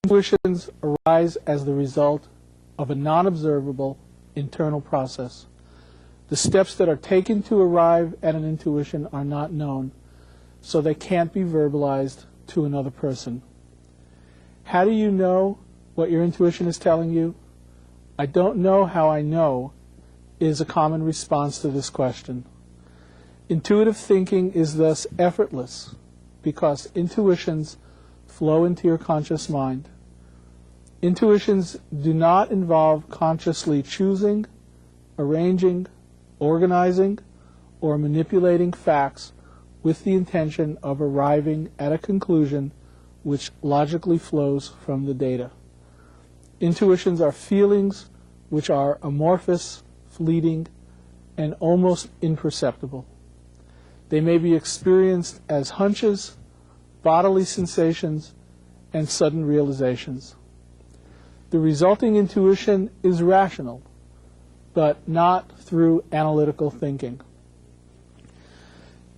Intuitions arise as the result of a non-observable internal process. The steps that are taken to arrive at an intuition are not known, so they can't be verbalized to another person. How do you know what your intuition is telling you? I don't know how I know is a common response to this question. Intuitive thinking is thus effortless because intuitions flow into your conscious mind. Intuitions do not involve consciously choosing, arranging, organizing, or manipulating facts with the intention of arriving at a conclusion which logically flows from the data. Intuitions are feelings which are amorphous, fleeting, and almost imperceptible. They may be experienced as hunches, bodily sensations, and sudden realizations. The resulting intuition is rational, but not through analytical thinking.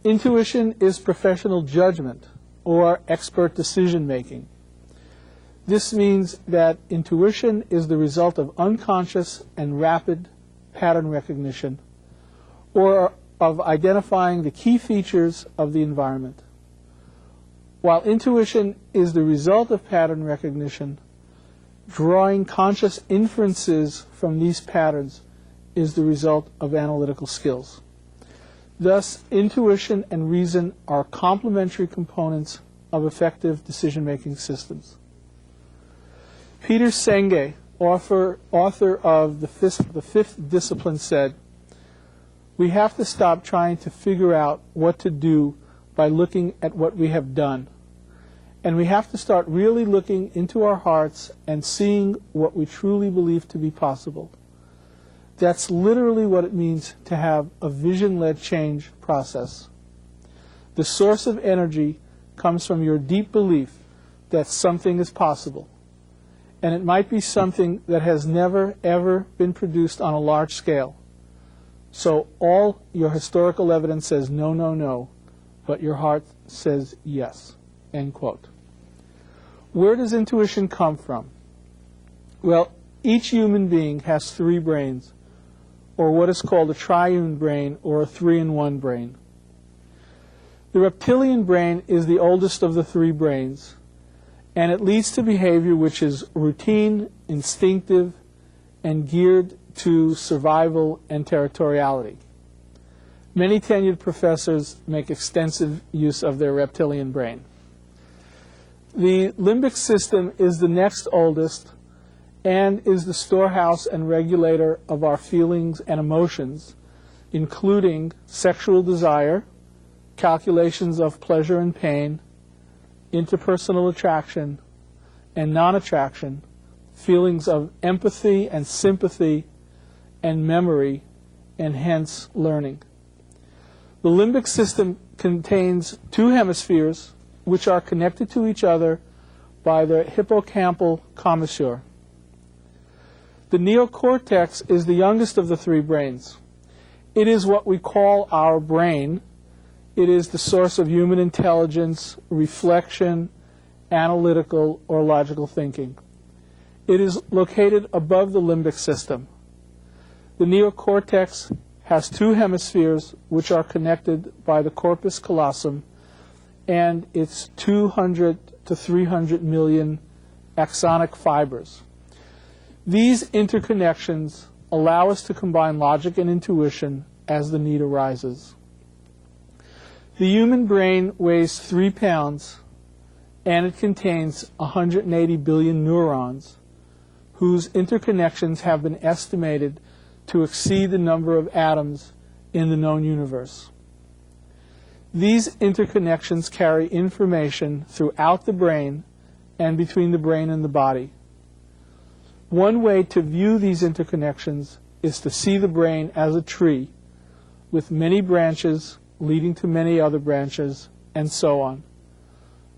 Intuition is professional judgment or expert decision-making. This means that intuition is the result of unconscious and rapid pattern recognition, or of identifying the key features of the environment. While intuition is the result of pattern recognition, drawing conscious inferences from these patterns is the result of analytical skills. Thus, intuition and reason are complementary components of effective decision-making systems. Peter Senge, author of the Fifth Discipline, said, "We have to stop trying to figure out what to do by looking at what we have done. And we have to start really looking into our hearts and seeing what we truly believe to be possible." That's literally what it means to have a vision-led change process. The source of energy comes from your deep belief that something is possible. And it might be something that has never, ever been produced on a large scale. So all your historical evidence says no, no, no, but your heart says yes. End quote. Where does intuition come from? Well, each human being has 3 brains, or what is called a triune brain, or a 3-in-1 brain. The reptilian brain is the oldest of the 3 brains, and it leads to behavior which is routine, instinctive, and geared to survival and territoriality. Many tenured professors make extensive use of their reptilian brain. The limbic system is the next oldest and is the storehouse and regulator of our feelings and emotions, including sexual desire, calculations of pleasure and pain, interpersonal attraction and non-attraction, feelings of empathy and sympathy, and memory, and hence learning. The limbic system contains 2 hemispheres which are connected to each other by the hippocampal commissure. The neocortex is the youngest of the 3 brains. It is what we call our brain. It is the source of human intelligence, reflection, analytical, or logical thinking. It is located above the limbic system. The neocortex has 2 hemispheres which are connected by the corpus callosum and its 200 to 300 million axonic fibers. These interconnections allow us to combine logic and intuition as the need arises. The human brain weighs 3 pounds, and it contains 180 billion neurons, whose interconnections have been estimated to exceed the number of atoms in the known universe. These interconnections carry information throughout the brain and between the brain and the body. One way to view these interconnections is to see the brain as a tree with many branches leading to many other branches, and so on.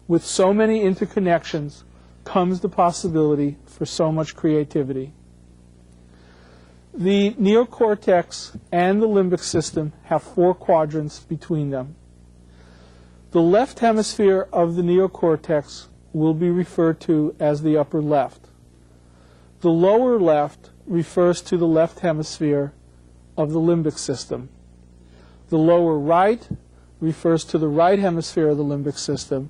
With so many interconnections comes the possibility for so much creativity. The neocortex and the limbic system have 4 quadrants between them. The left hemisphere of the neocortex will be referred to as the upper left. The lower left refers to the left hemisphere of the limbic system. The lower right refers to the right hemisphere of the limbic system.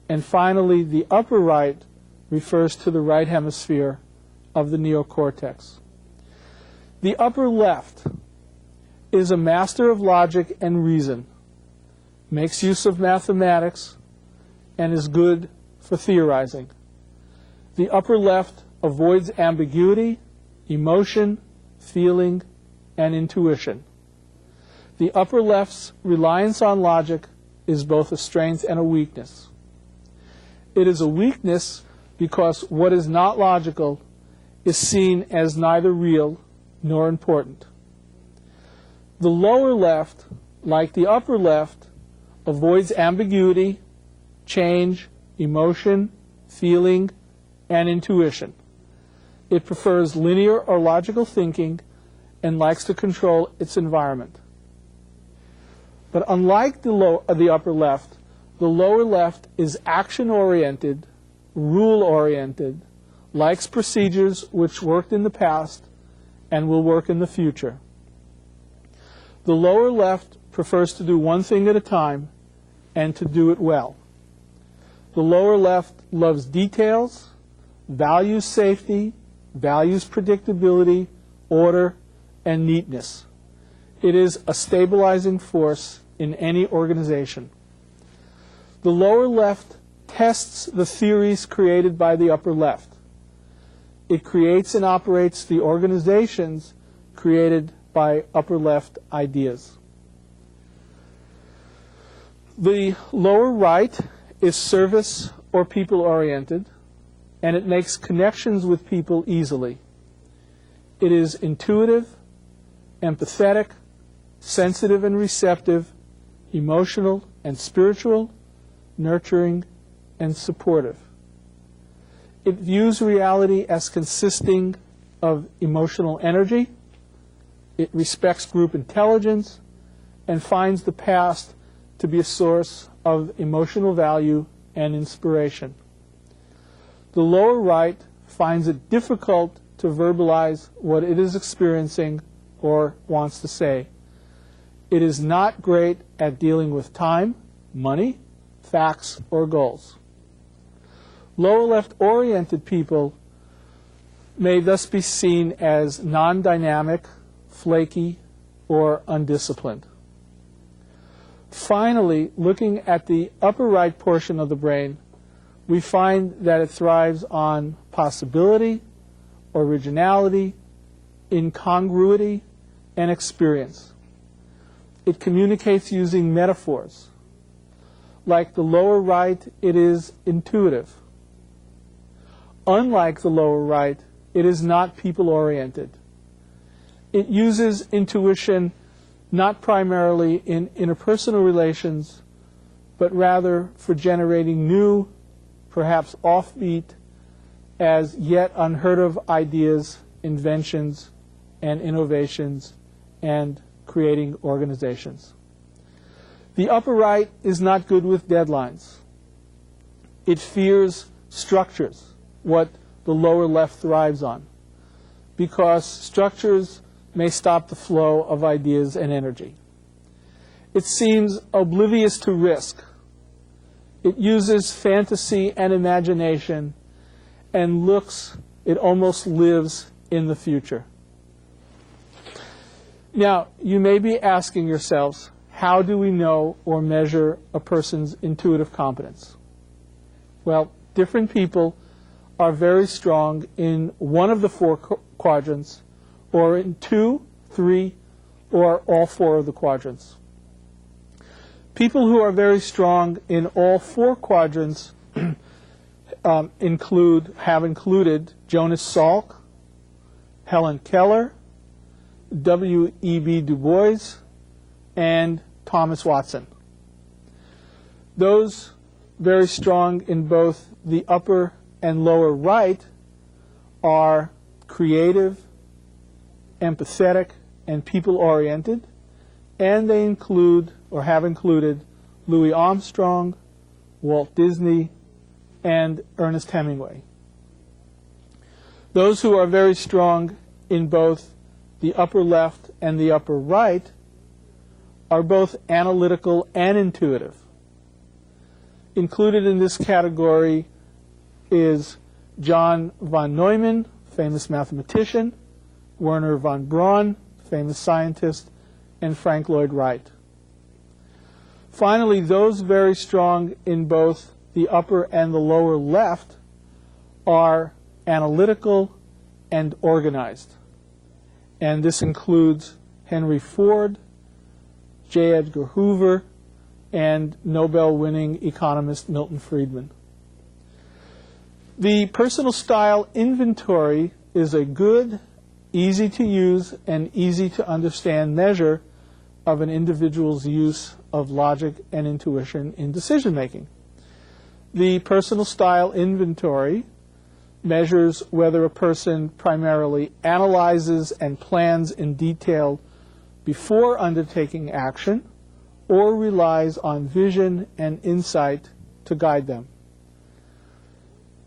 And finally, the upper right refers to the right hemisphere of the neocortex. The upper left is a master of logic and reason, makes use of mathematics, and is good for theorizing. The upper left avoids ambiguity, emotion, feeling, and intuition. The upper left's reliance on logic is both a strength and a weakness. It is a weakness because what is not logical is seen as neither real nor important. The lower left, like the upper left, avoids ambiguity, change, emotion, feeling, and intuition. It prefers linear or logical thinking and likes to control its environment. But unlike the upper left, the lower left is action-oriented, rule-oriented, likes procedures which worked in the past and will work in the future. The lower left prefers to do one thing at a time and to do it well. The lower left loves details, values safety, values predictability, order, and neatness. It is a stabilizing force in any organization. The lower left tests the theories created by the upper left. It creates and operates the organizations created by upper left ideas. The lower right is service or people-oriented, and it makes connections with people easily. It is intuitive, empathetic, sensitive and receptive, emotional and spiritual, nurturing and supportive. It views reality as consisting of emotional energy. It respects group intelligence and finds the past to be a source of emotional value and inspiration. The lower right finds it difficult to verbalize what it is experiencing or wants to say. It is not great at dealing with time, money, facts, or goals. Lower left-oriented people may thus be seen as non-dynamic, flaky, or undisciplined. Finally, looking at the upper right portion of the brain, we find that it thrives on possibility, originality, incongruity, and experience. It communicates using metaphors. Like the lower right, it is intuitive. Unlike the lower right, it is not people-oriented. It uses intuition not primarily in interpersonal relations, but rather for generating new, perhaps offbeat, as yet unheard of ideas, inventions, and innovations, and creating organizations. The upper right is not good with deadlines. It fears structures, what the lower left thrives on, because structures may stop the flow of ideas and energy. It seems oblivious to risk. It uses fantasy and imagination and it almost lives in the future. Now, you may be asking yourselves, how do we know or measure a person's intuitive competence? Well, different people are very strong in one of the four quadrants, or in 2, 3, or all 4 of the quadrants. People who are very strong in all 4 quadrants have included Jonas Salk, Helen Keller, W.E.B. Du Bois, and Thomas Watson. Those very strong in both the upper and lower right are creative, empathetic, and people-oriented, and they include, or have included, Louis Armstrong, Walt Disney, and Ernest Hemingway. Those who are very strong in both the upper left and the upper right are both analytical and intuitive. Included in this category is John von Neumann, famous mathematician, Werner von Braun, famous scientist, and Frank Lloyd Wright. Finally, those very strong in both the upper and the lower left are analytical and organized. And this includes Henry Ford, J. Edgar Hoover, and Nobel-winning economist Milton Friedman. The personal style inventory is a good, easy to use, and easy to understand measure of an individual's use of logic and intuition in decision making. The personal style inventory measures whether a person primarily analyzes and plans in detail before undertaking action or relies on vision and insight to guide them.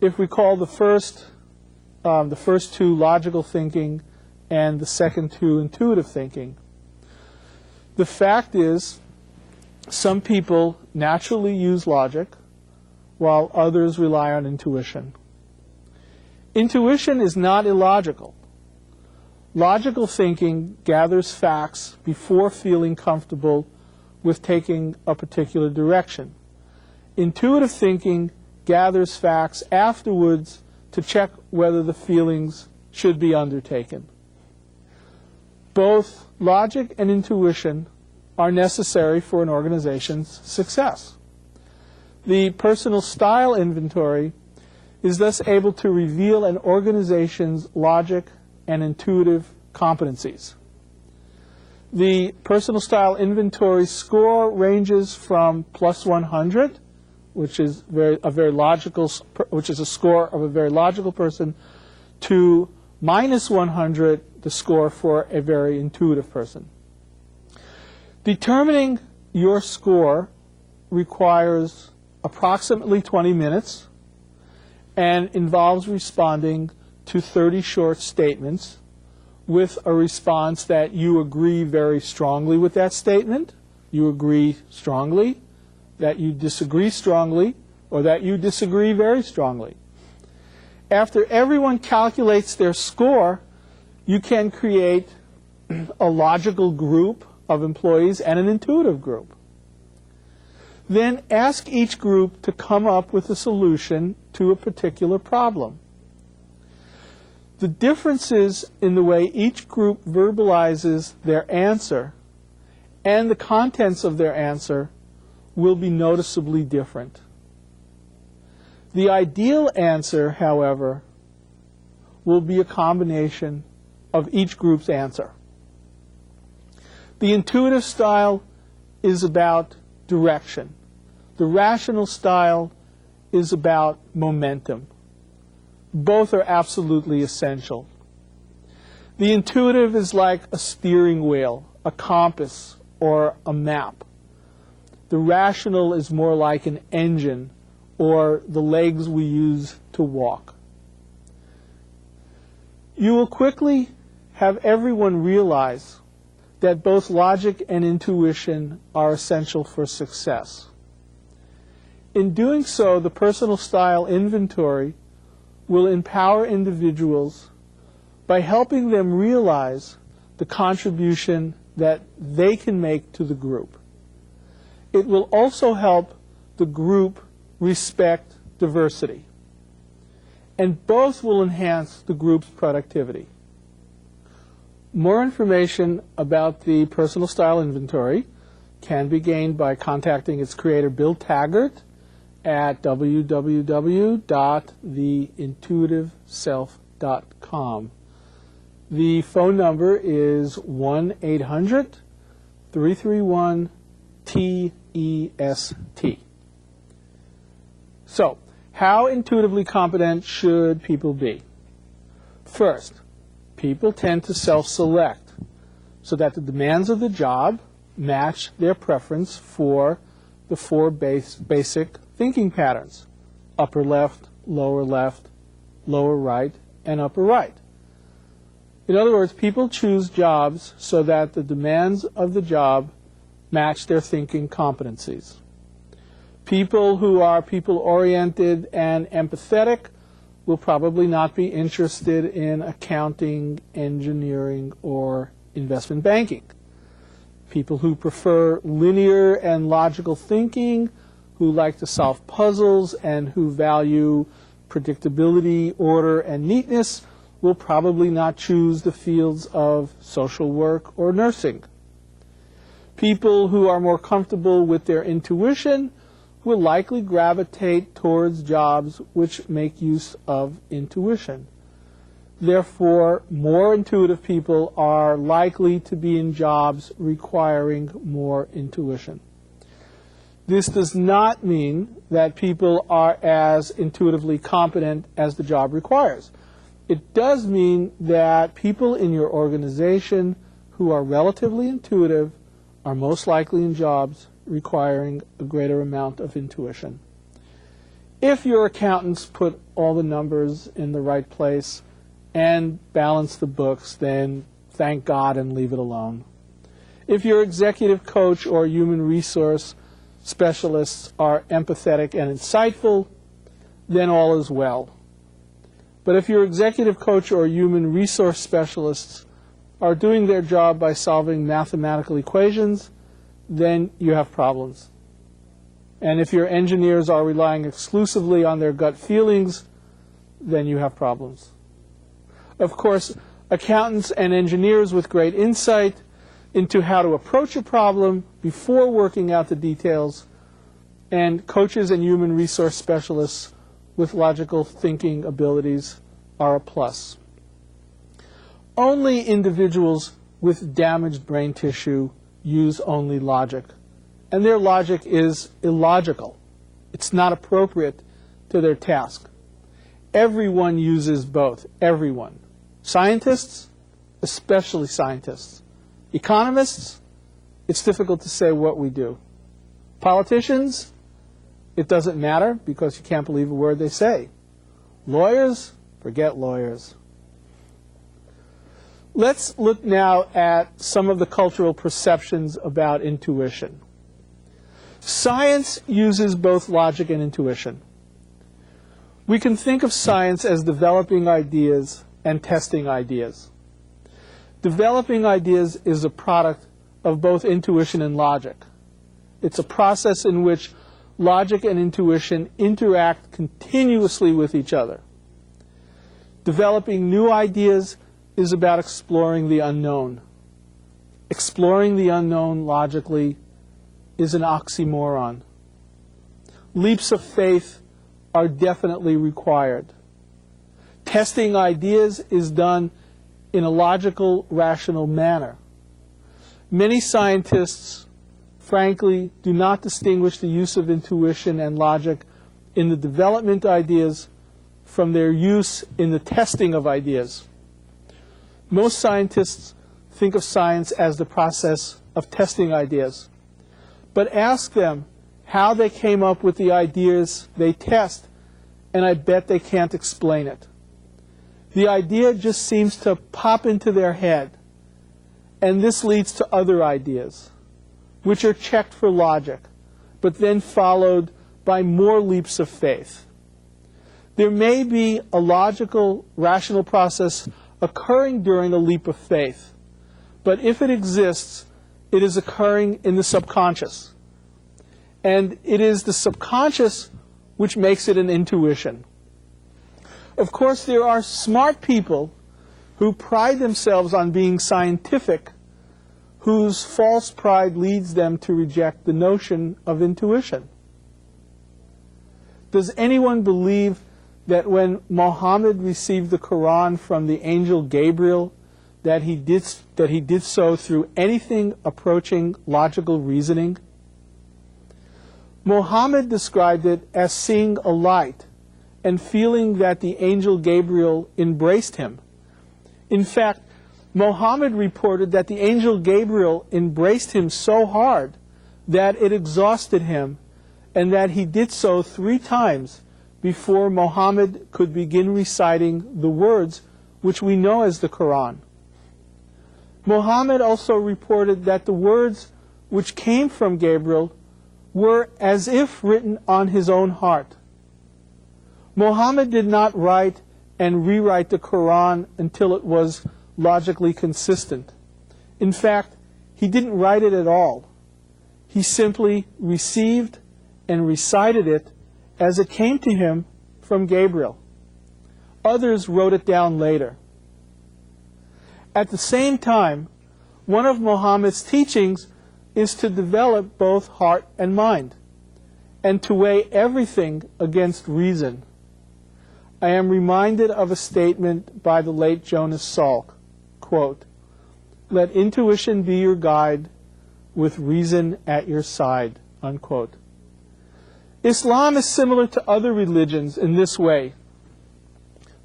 If we call the first two logical thinking and the second two intuitive thinking, the fact is some people naturally use logic while others rely on intuition. Intuition is not illogical. Logical thinking gathers facts before feeling comfortable with taking a particular direction. Intuitive thinking gathers facts afterwards to check whether the feelings should be undertaken. Both logic and intuition are necessary for an organization's success. The personal style inventory is thus able to reveal an organization's logic and intuitive competencies. The personal style inventory score ranges from plus 100, which is a score of a very logical person, to minus 100, the score for a very intuitive person. Determining your score requires approximately 20 minutes and involves responding to 30 short statements with a response that you agree very strongly with that statement, you agree strongly, that you disagree strongly, or that you disagree very strongly. After everyone calculates their score, you can create a logical group of employees and an intuitive group. Then ask each group to come up with a solution to a particular problem. The differences in the way each group verbalizes their answer and the contents of their answer will be noticeably different. The ideal answer, however, will be a combination of each group's answer. The intuitive style is about direction. The rational style is about momentum. Both are absolutely essential. The intuitive is like a steering wheel, a compass, or a map. The rational is more like an engine or the legs we use to walk. You will quickly have everyone realize that both logic and intuition are essential for success. In doing so, the personal style inventory will empower individuals by helping them realize the contribution that they can make to the group. It will also help the group respect diversity. And both will enhance the group's productivity. More information about the personal style inventory can be gained by contacting its creator, Bill Taggart, at www.theintuitiveself.com. The phone number is 1-800-331-TEST. So, how intuitively competent should people be? First, people tend to self-select so that the demands of the job match their preference for the four basic thinking patterns: upper left, lower right, and upper right. In other words, people choose jobs so that the demands of the job match their thinking competencies. People who are people-oriented and empathetic will probably not be interested in accounting, engineering, or investment banking. People who prefer linear and logical thinking, who like to solve puzzles, and who value predictability, order, and neatness will probably not choose the fields of social work or nursing. People who are more comfortable with their intuition will likely gravitate towards jobs which make use of intuition. Therefore, more intuitive people are likely to be in jobs requiring more intuition. This does not mean that people are as intuitively competent as the job requires. It does mean that people in your organization who are relatively intuitive are most likely in jobs requiring a greater amount of intuition. If your accountants put all the numbers in the right place and balance the books, then thank God and leave it alone. If your executive coach or human resource specialists are empathetic and insightful, then all is well. But if your executive coach or human resource specialists are doing their job by solving mathematical equations, then you have problems. And if your engineers are relying exclusively on their gut feelings, then you have problems. Of course, accountants and engineers with great insight into how to approach a problem before working out the details, and coaches and human resource specialists with logical thinking abilities are a plus. Only individuals with damaged brain tissue use only logic, and their logic is illogical. It's not appropriate to their task. Everyone uses both, everyone. Scientists, especially scientists. Economists, it's difficult to say what we do. Politicians, it doesn't matter because you can't believe a word they say. Lawyers, forget lawyers. Let's look now at some of the cultural perceptions about intuition. Science uses both logic and intuition. We can think of science as developing ideas and testing ideas. Developing ideas is a product of both intuition and logic. It's a process in which logic and intuition interact continuously with each other. Developing new ideas is about exploring the unknown. Exploring the unknown logically is an oxymoron. Leaps of faith are definitely required. Testing ideas is done in a logical, rational manner. Many scientists, frankly, do not distinguish the use of intuition and logic in the development of ideas from their use in the testing of ideas. Most scientists think of science as the process of testing ideas. But ask them how they came up with the ideas they test, and I bet they can't explain it. The idea just seems to pop into their head, and this leads to other ideas, which are checked for logic, but then followed by more leaps of faith. There may be a logical, rational process occurring during a leap of faith, but if it exists, it is occurring in the subconscious. And it is the subconscious which makes it an intuition. Of course, there are smart people who pride themselves on being scientific, whose false pride leads them to reject the notion of intuition. Does anyone believe that when Muhammad received the Quran from the angel Gabriel, that he did so through anything approaching logical reasoning? Muhammad described it as seeing a light and feeling that the angel Gabriel embraced him. In fact, Muhammad reported that the angel Gabriel embraced him so hard that it exhausted him, and that he did so 3 times before Muhammad could begin reciting the words which we know as the Quran. Muhammad also reported that the words which came from Gabriel were as if written on his own heart. Muhammad did not write and rewrite the Quran until it was logically consistent. In fact, he didn't write it at all. He simply received and recited it as it came to him from Gabriel. Others wrote it down later. At the same time, one of Muhammad's teachings is to develop both heart and mind, and to weigh everything against reason. I am reminded of a statement by the late Jonas Salk, quote, "Let intuition be your guide, with reason at your side," unquote. Islam is similar to other religions in this way.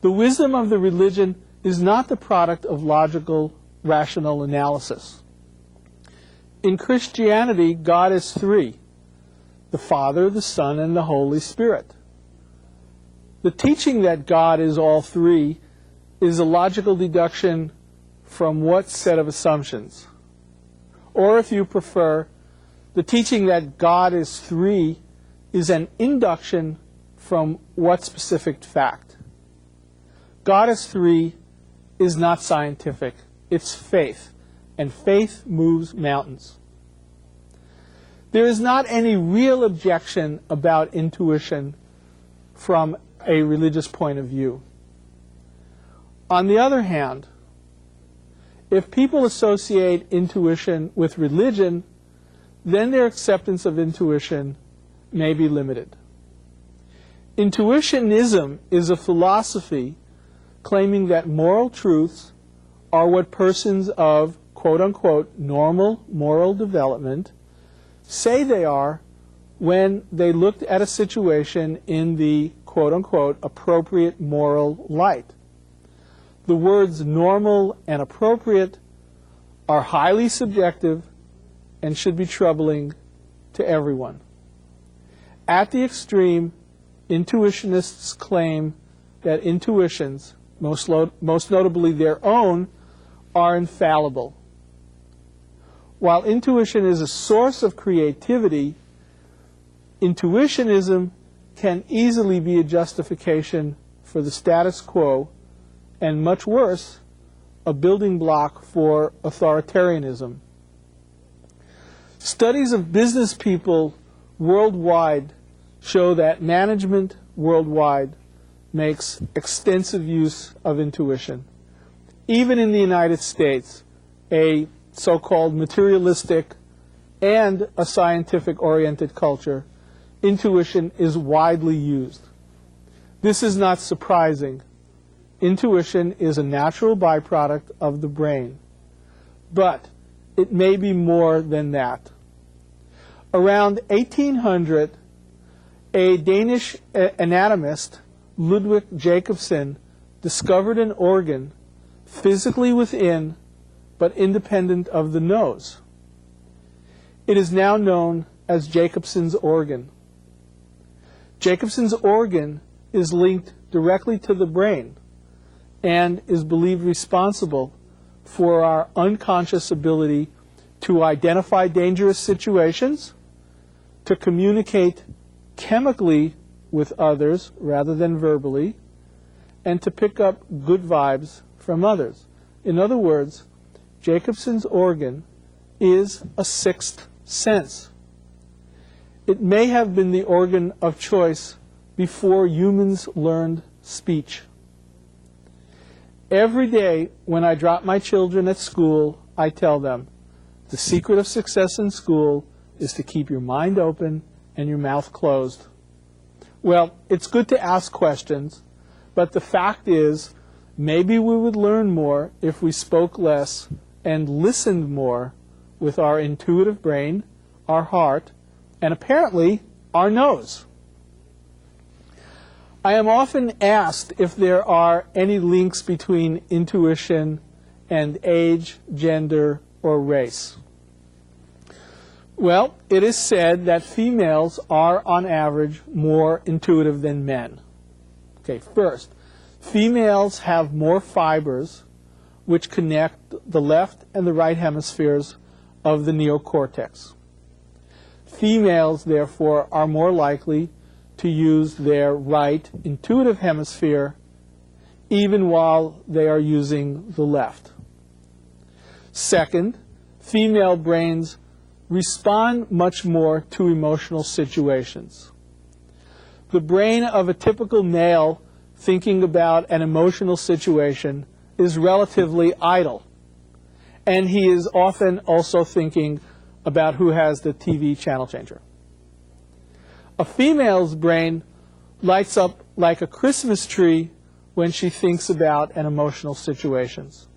The wisdom of the religion is not the product of logical, rational analysis. In Christianity, God is three: the Father, the Son, and the Holy Spirit. The teaching that God is all three is a logical deduction from what set of assumptions? Or if you prefer, the teaching that God is three is an induction from what specific fact? God is three is not scientific, it's faith, and faith moves mountains. There is not any real objection about intuition from a religious point of view. On the other hand, if people associate intuition with religion, then their acceptance of intuition may be limited. Intuitionism is a philosophy claiming that moral truths are what persons of quote-unquote normal moral development say they are when they looked at a situation in the quote-unquote appropriate moral light. The words normal and appropriate are highly subjective and should be troubling to everyone. At the extreme, intuitionists claim that intuitions, most notably their own, are infallible. While intuition is a source of creativity, intuitionism can easily be a justification for the status quo, and much worse, a building block for authoritarianism. Studies of business people worldwide show that management worldwide makes extensive use of intuition. Even in the United States, a so-called materialistic and a scientific-oriented culture, intuition is widely used. This is not surprising. Intuition is a natural byproduct of the brain. But it may be more than that. Around 1800, a Danish anatomist, Ludwig Jacobsen, discovered an organ physically within but independent of the nose. It is now known as Jacobsen's organ. Jacobsen's organ is linked directly to the brain and is believed responsible for our unconscious ability to identify dangerous situations, to communicate chemically with others rather than verbally, and to pick up good vibes from others. In other words, Jacobsen's organ is a sixth sense. It may have been the organ of choice before humans learned speech. Every day when I drop my children at school, I tell them, the secret of success in school is to keep your mind open and your mouth closed. Well, it's good to ask questions, but the fact is, maybe we would learn more if we spoke less and listened more with our intuitive brain, our heart, and apparently our nose. I am often asked if there are any links between intuition and age, gender, or race. Well, it is said that females are, on average, more intuitive than men. Okay, first, females have more fibers which connect the left and the right hemispheres of the neocortex. Females, therefore, are more likely to use their right intuitive hemisphere even while they are using the left. Second, female brains respond much more to emotional situations. The brain of a typical male thinking about an emotional situation is relatively idle, and he is often also thinking about who has the TV channel changer. A female's brain lights up like a Christmas tree when she thinks about an emotional situations.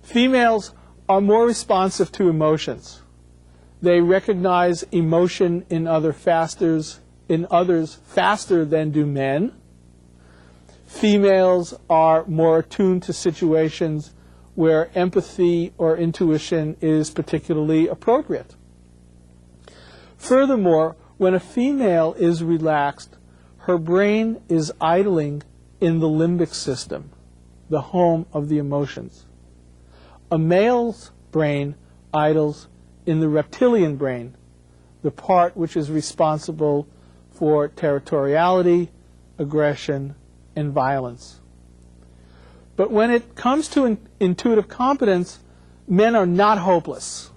Females are more responsive to emotions. They recognize emotion in others faster than do men. Females are more attuned to situations where empathy or intuition is particularly appropriate. Furthermore, when a female is relaxed, her brain is idling in the limbic system, the home of the emotions. A male's brain idles in the reptilian brain, the part which is responsible for territoriality, aggression, and violence. But when it comes to intuitive competence, men are not hopeless.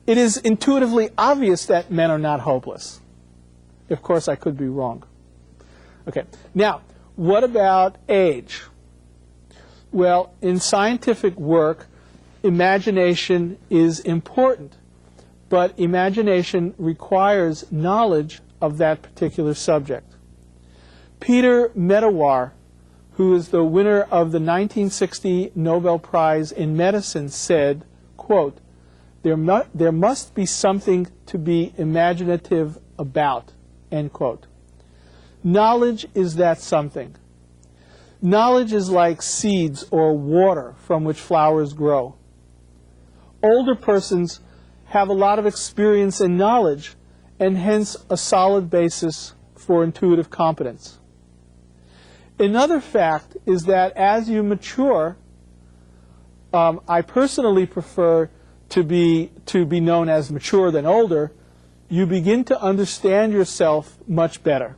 It is intuitively obvious that men are not hopeless. Of course, I could be wrong. Okay, now, what about age? Well, in scientific work, imagination is important, but imagination requires knowledge of that particular subject. Peter Medawar, who is the winner of the 1960 Nobel Prize in Medicine, said, quote, there must be something to be imaginative about, end quote. Knowledge is that something. Knowledge is like seeds or water from which flowers grow. Older persons have a lot of experience and knowledge, and hence a solid basis for intuitive competence. Another fact is that as you mature, I personally prefer to be known as mature than older, you begin to understand yourself much better.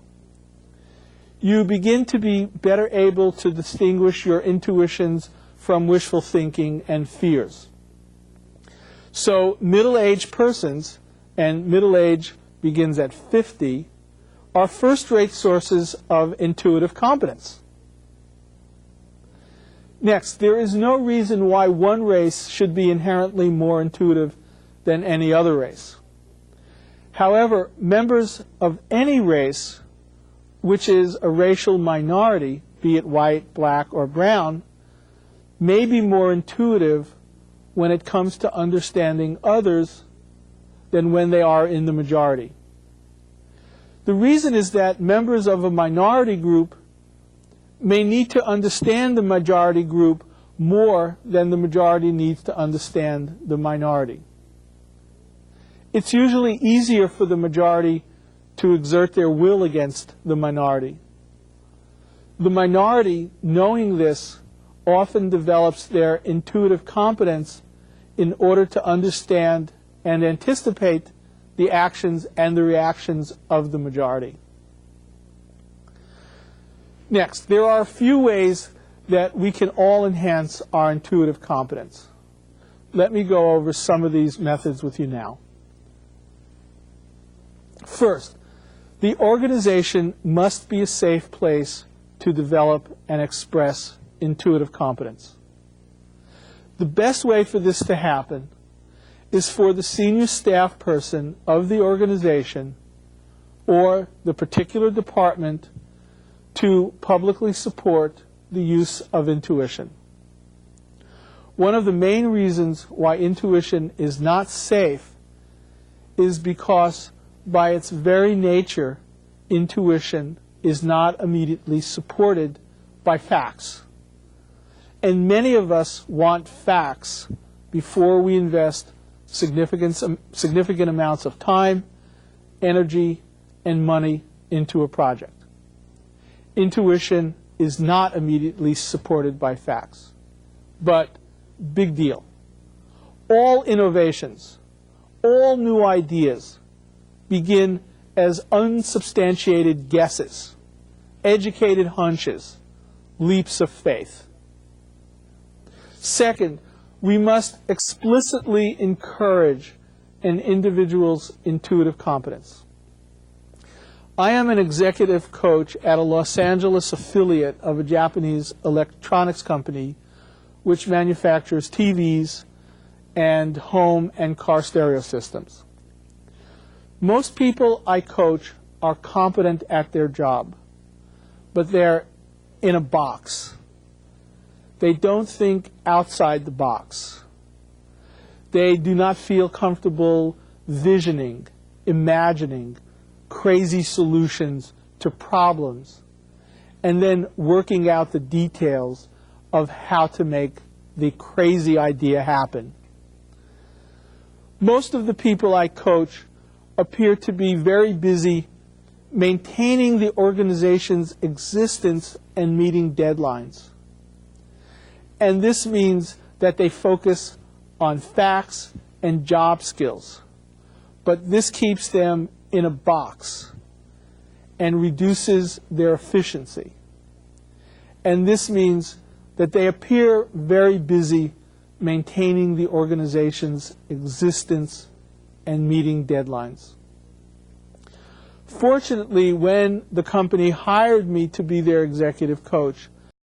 You begin to be better able to distinguish your intuitions from wishful thinking and fears. So middle-aged persons, and middle age begins at 50, are first-rate sources of intuitive competence. Next, there is no reason why one race should be inherently more intuitive than any other race. However, members of any race, which is a racial minority, be it white, black, or brown, may be more intuitive when it comes to understanding others than when they are in the majority. The reason is that members of a minority group may need to understand the majority group more than the majority needs to understand the minority. It's usually easier for the majority to exert their will against the minority. The minority, knowing this, often develops their intuitive competence in order to understand and anticipate the actions and the reactions of the majority. Next, there are a few ways that we can all enhance our intuitive competence. Let me go over some of these methods with you now. First, the organization must be a safe place to develop and express intuitive competence. The best way for this to happen is for the senior staff person of the organization or the particular department to publicly support the use of intuition. One of the main reasons why intuition is not safe is because by its very nature, intuition is not immediately supported by facts. And many of us want facts before we invest significant amounts of time, energy, and money into a project. Intuition is not immediately supported by facts, but big deal. All innovations, all new ideas begin as unsubstantiated guesses, educated hunches, leaps of faith. Second, we must explicitly encourage an individual's intuitive competence. I am an executive coach at a Los Angeles affiliate of a Japanese electronics company which manufactures TVs and home and car stereo systems. Most people I coach are competent at their job, but they're in a box. They don't think outside the box. They do not feel comfortable visioning, imagining crazy solutions to problems, and then working out the details of how to make the crazy idea happen. Most of the people I coach appear to be very busy maintaining the organization's existence and meeting deadlines. And this means that they focus on facts and job skills. But this keeps them in a box and reduces their efficiency. And this means that they appear very busy maintaining the organization's existence and meeting deadlines. Fortunately, when the company hired me to be their executive coach,